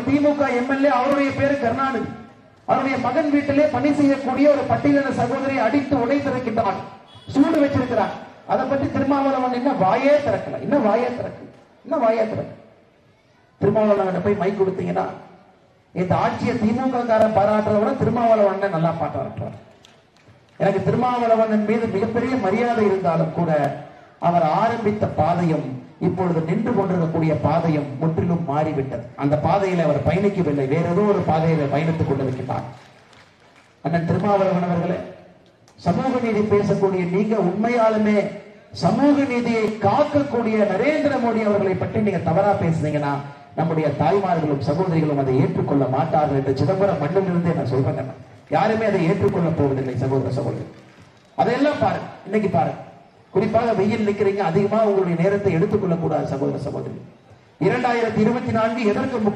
திமுக MLA, அவருடைய பேரு கருணாநிதி. அவருடைய மகன் வீட்டிலே பணி செய்யக்கூடிய ஒரு பட்டியலின சகோதரியை அடித்து உடைத்திருக்கின்றான், சூடு வச்சிருக்கிறான். அதை பற்றி திருமாவளவன் என்ன வாயே திறக்கல, இன்னும் வாயே திறக்கல. திருமாவளவன் போய் மைக் கொடுத்தீங்கன்னா இந்த ஆட்சியை திமுக காரன் பாராட்டுறத விட திருமாவளவன் நல்லா பாராட்டுறார். எனக்கு திருமாவளவன் மீது மிகப்பெரிய மரியாதை இருந்தாலும் கூட அவர் ஆரம்பித்த பாதையும் இப்பொழுது நின்று கொண்டிருக்கக்கூடிய பாதையும் முற்றிலும் மாறிவிட்டது. அந்த பாதையில் அவர் பயணிக்கவில்லை, வேற ஏதோ ஒரு பாதையில பயணித்துக் கொண்டிருக்கிறார். அண்ணன் திருமாவளவன் அவர்களே, சமூக நீதி பேசக்கூடிய நீங்க உண்மையாலுமே சமூக நீதியை காக்கக்கூடிய நரேந்திர மோடி அவர்களை பற்றி நீங்க தவறா பேசுனீங்கன்னா நம்முடைய தாய்மார்களும் சகோதரிகளும் அதை ஏற்றுக்கொள்ள மாட்டார்கள் என்று சிதம்பரம் மண்ணிலிருந்தே நான் சொல்றேன். யாருமே அதை ஏற்றுக்கொள்ள போவதில்லை சகோதர சகோதரி. அதையெல்லாம் பாருங்க, இன்னைக்கு பாருங்க, குறிப்பாக வெயில் நிற்கிறீங்க, அதிகமா உங்களுடைய நேரத்தை எடுத்துக்கொள்ளக்கூடாது சகோதர சகோதரி. 2024 எதற்கு முக்கிய